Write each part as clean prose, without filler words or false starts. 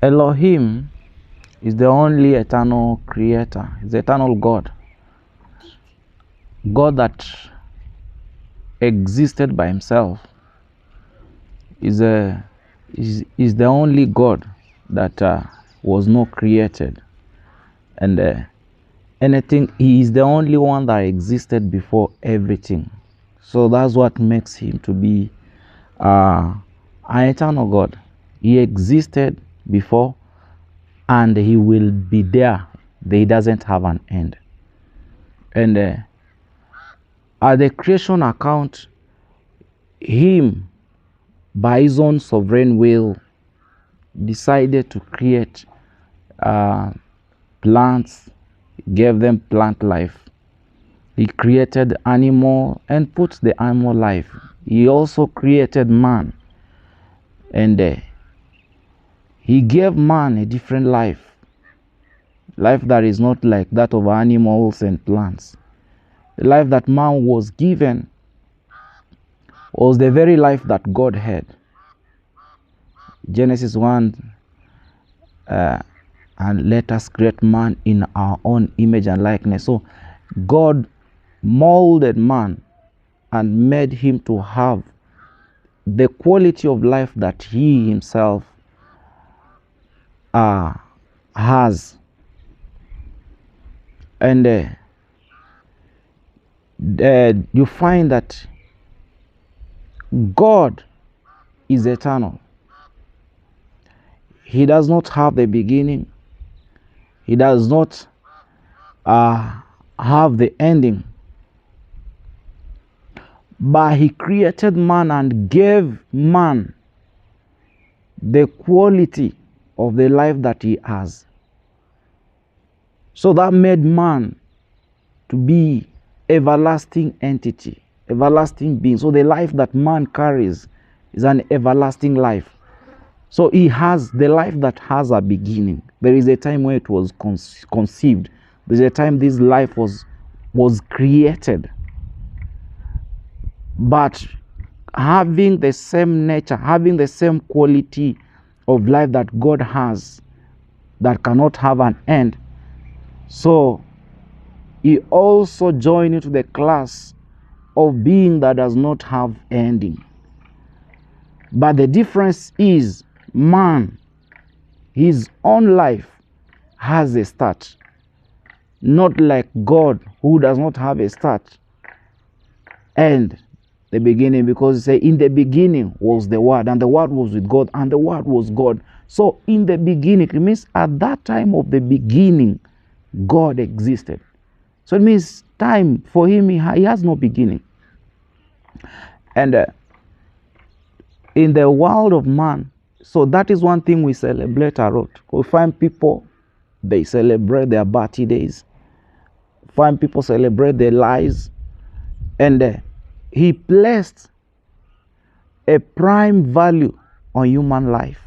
Elohim is the only eternal creator, is the eternal God. God that existed by himself is the only God that was not created. And anything, he is the only one that existed before everything. So that's what makes him to be an eternal God. He existed before and he will be there. He doesn't have an end. And at the creation account, him, by his own sovereign will, decided to create plants, gave them plant life. He created animal and put the animal life. He also created man, and he gave man a different life that is not like that of animals and plants. The life that man was given was the very life that God had. Genesis 1, and let us create man in our own image and likeness. So God molded man and made him to have the quality of life that he himself has. And you find that God is eternal. He does not have the beginning. He does not have the ending. But he created man and gave man the quality of the life that he has. So that made man to be everlasting entity, everlasting being. So the life that man carries is an everlasting life. So he has the life that has a beginning. There is a time when it was conceived. There is a time this life was created. But having the same nature, having the same quality of life that God has, that cannot have an end. So he also joined into the class of being that does not have ending. But the difference is man, his own life has a start. Not like God, who does not have a start and the beginning, because it says in the beginning was the Word, and the Word was with God, and the Word was God. So in the beginning, it means at that time of the beginning, God existed. So it means time for him, he has no beginning. And in the world of man, so that is one thing we celebrate a lot. We find people, they celebrate their birthdays. Find people celebrate their lives. And he placed a prime value on human life.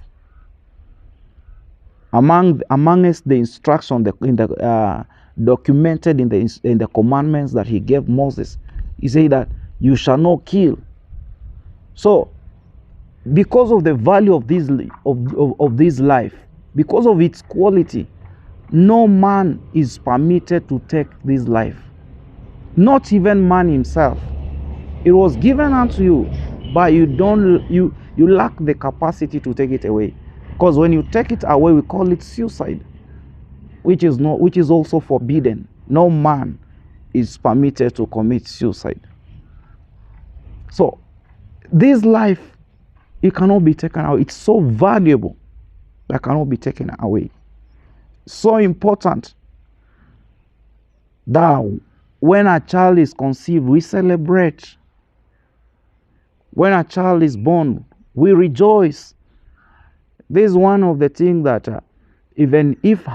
Amongst the instruction documented in the commandments that he gave Moses, he said that you shall not kill. So, because of the value of this life, because of its quality, no man is permitted to take this life. Not even man himself. It was given unto you, but you lack the capacity to take it away. Because when you take it away, we call it suicide, which is also forbidden. No man is permitted to commit suicide. So this life, it cannot be taken away. It's so valuable that cannot be taken away. So important that when a child is conceived, we celebrate. When a child is born, we rejoice. This is one of the things that even if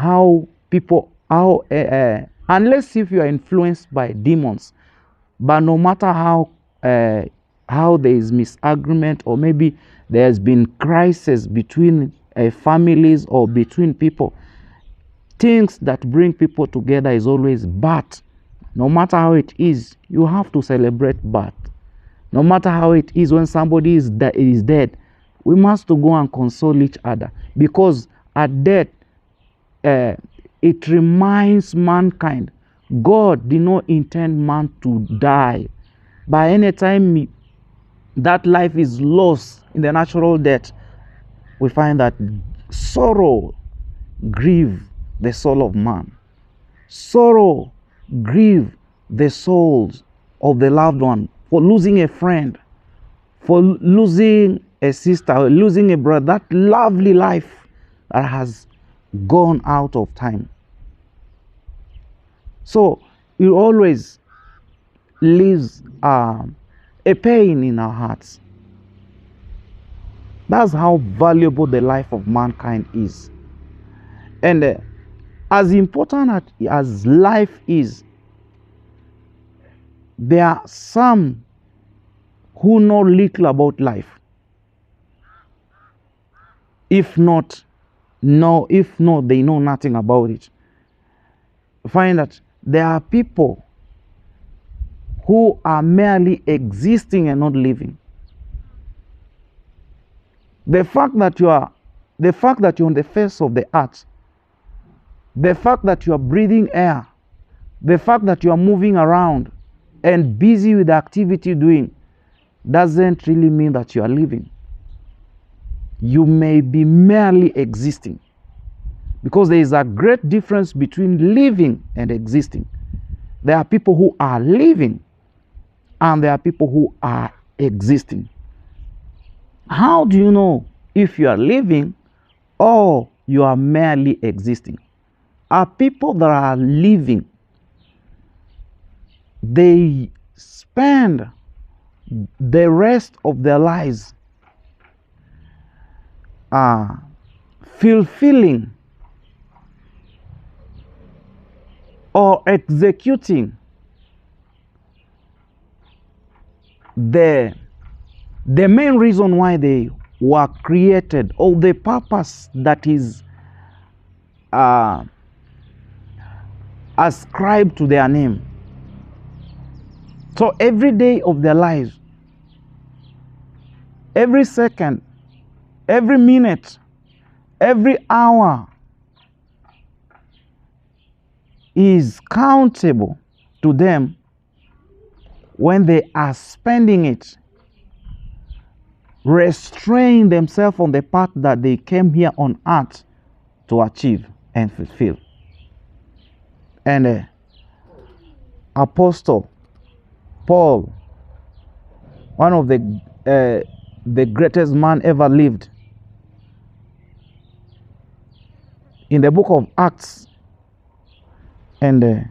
unless if you are influenced by demons, but no matter how there is misagreement, or maybe there has been crisis between families or between people, things that bring people together is always birth. No matter how it is, you have to celebrate birth. No matter how it is, when somebody is dead, we must go and console each other, because at death, it reminds mankind God did not intend man to die. By any time that life is lost in the natural death, we find that sorrow grieve the soul of man. Sorrow grieve the souls of the loved one for losing a friend, for losing a sister, or losing a brother. That lovely life that has gone out of time. So it always leaves a pain in our hearts. That's how valuable the life of mankind is. And as important as life is, there are some who know little about life. If not, they know nothing about it. Find that there are people who are merely existing and not living. The fact that you're on the face of the earth, the fact that you are breathing air, the fact that you are moving around and busy with the activity doing, doesn't really mean that you are living. You may be merely existing, because there is a great difference between living and existing. There are people who are living and there are people who are existing. How do you know if you are living or you are merely existing? Are people that are living, they spend the rest of their lives fulfilling or executing the main reason why they were created, or the purpose that is ascribed to their name. So every day of their lives, every second, every minute, every hour is countable to them when they are spending it restraining themselves on the path that they came here on earth to achieve and fulfill. And Apostle Paul, one of the greatest man ever lived, in the book of Acts and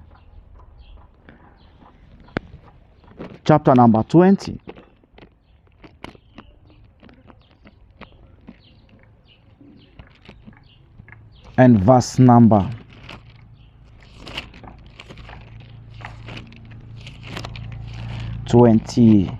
chapter number 20, and verse number 24.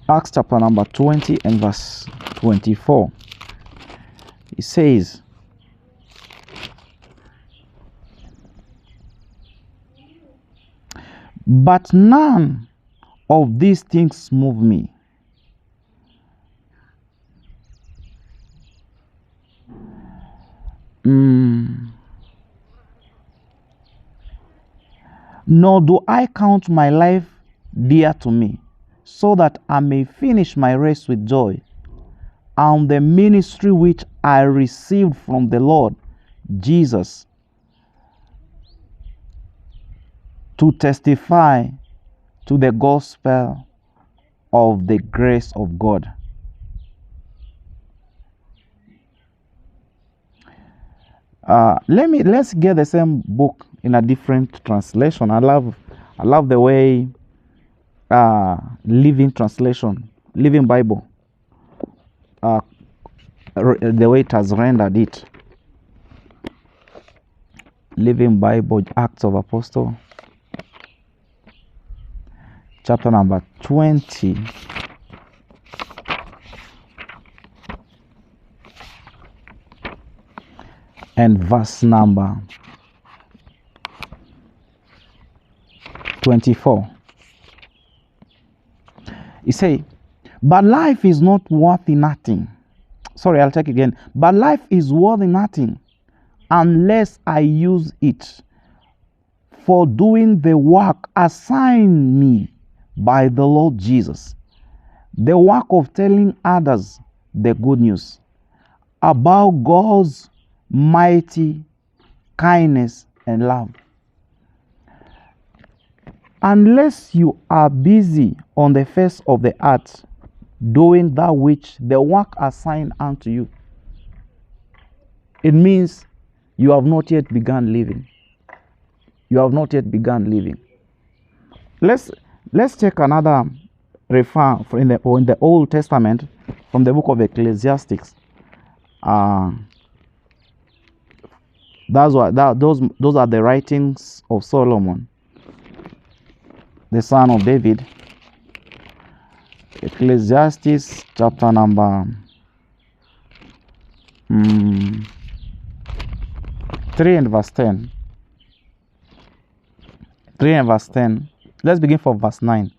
Acts chapter number 20 and verse 24. It says, "But none of these things move me, nor do I count my life dear to me, so that I may finish my race with joy, and the ministry which I received from the Lord Jesus, to testify to the gospel of the grace of God." Let's get the same book in a different translation. I love the way Living Translation, Living Bible, the way it has rendered it. Living Bible, Acts of Apostle, chapter number 20. And verse number 24. He say, but life is not worth nothing. Sorry, I'll take it again. But life is worth nothing unless I use it for doing the work assigned me by the Lord Jesus. The work of telling others the good news about God's mighty kindness and love. Unless you are busy on the face of the earth doing that which the work assigned unto you, it means you have not yet begun living. You have not yet begun living. Let's take another refer in the Old Testament from the book of Ecclesiastes. Those are the writings of Solomon, the son of David. Ecclesiastes chapter number 3 and verse 10. 3 and verse 10. Let's begin from verse 9.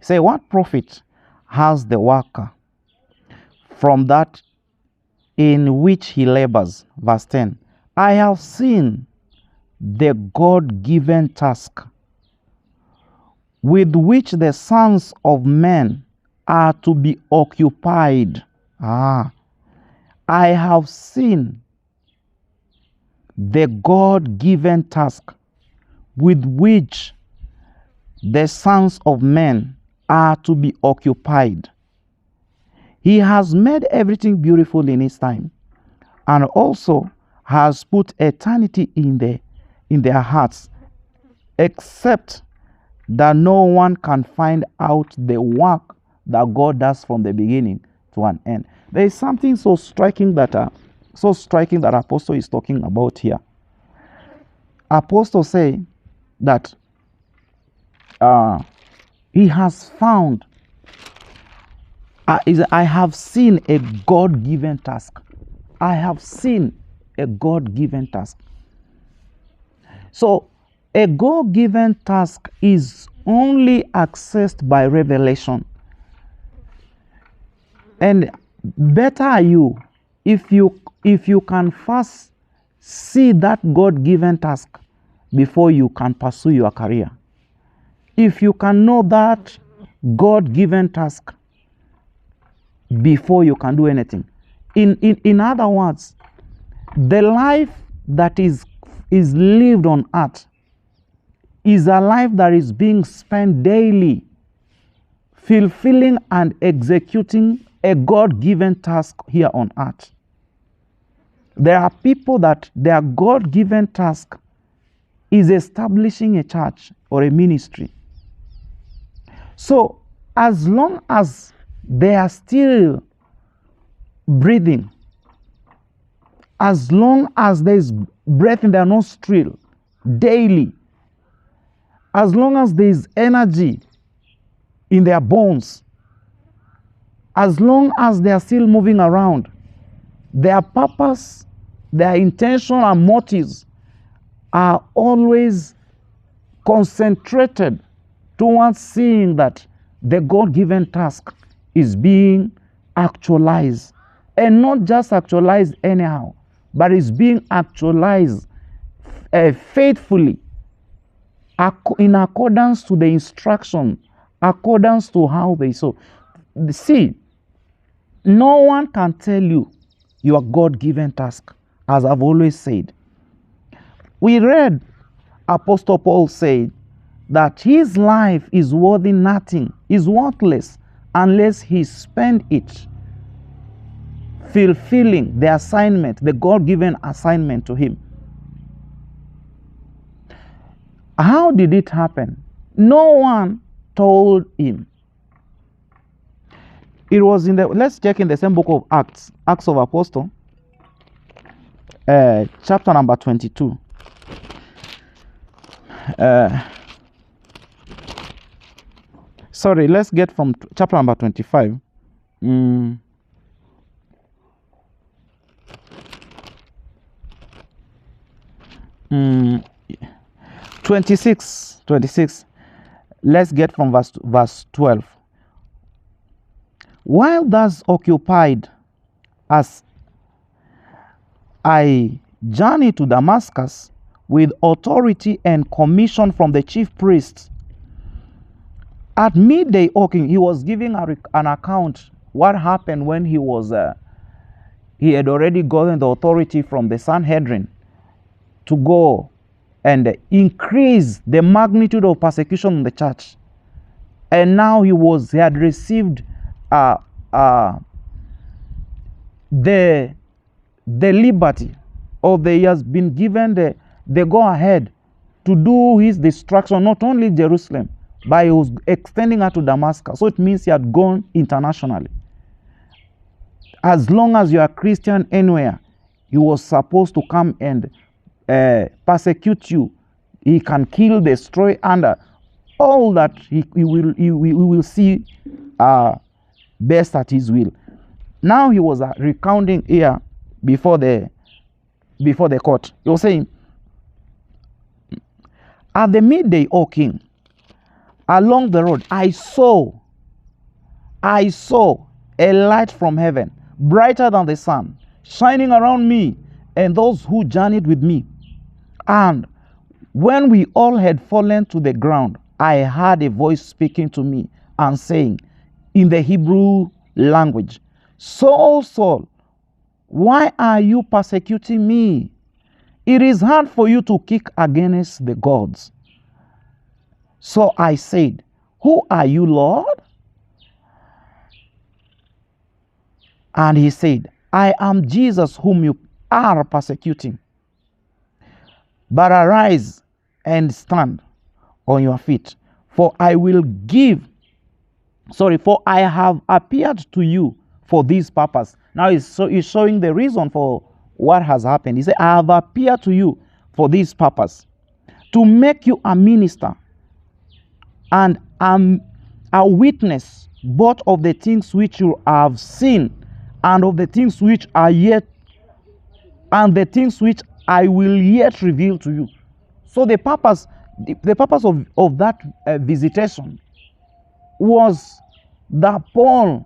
Say, what profit has the worker from that in which he labors? Verse 10. I have seen the God-given task with which the sons of men are to be occupied. I have seen the God-given task with which the sons of men are to be occupied. He has made everything beautiful in his time, and also has put eternity in their hearts, except that no one can find out the work that God does from the beginning to an end. There is something so striking that Apostle is talking about here. Apostle say that he has found, I have seen a God-given task. I have seen a God-given task. So a God-given task is only accessed by revelation. And better are you if you can first see that God-given task before you can pursue your career. If you can know that God-given task before you can do anything. In other words, the life that is lived on earth is a life that is being spent daily fulfilling and executing a God-given task here on earth. There are people that their God-given task is establishing a church or a ministry. So as long as they are still breathing, as long as there is breath in their nostril daily, as long as there is energy in their bones, as long as they are still moving around, their purpose, their intention and motives are always concentrated towards seeing that the God-given task is being actualized. And not just actualized anyhow, but is being actualized faithfully in accordance to the instruction, accordance to how they saw. See, no one can tell you your God-given task, as I've always said. We read Apostle Paul said that his life is worthy nothing, is worthless, unless he spent it fulfilling the assignment, the God-given assignment to him. How did it happen? No one told him. It was let's check in the same book of Acts, Acts of Apostle, chapter number 22. Sorry, let's get from chapter number 25. 26. Let's get from verse 12. While thus occupied, as I journeyed to Damascus with authority and commission from the chief priests, at midday, okay, he was giving an account what happened when he was he had already gotten the authority from the Sanhedrin to go and increase the magnitude of persecution in the church. And now he had received the liberty, or he has been given the go ahead to do his destruction, not only Jerusalem, but he was extending out to Damascus. So it means he had gone internationally. As long as you are Christian anywhere, he was supposed to come and persecute you. He can kill, destroy, and all that he will see best at his will. Now he was recounting here before the court. He was saying, at the midday, O king, along the road, I saw a light from heaven, brighter than the sun, shining around me and those who journeyed with me. And when we all had fallen to the ground, I heard a voice speaking to me and saying in the Hebrew language, Saul, Saul, why are you persecuting me? It is hard for you to kick against the gods. So I said, who are you, Lord? And he said, I am Jesus whom you are persecuting. But arise and stand on your feet, for I have appeared to you for this purpose. Now he's showing the reason for what has happened. He said, I have appeared to you for this purpose, to make you a minister and a witness both of the things which you have seen and of the things which are yet, and the things which I will yet reveal to you. So the purpose of that visitation was that Paul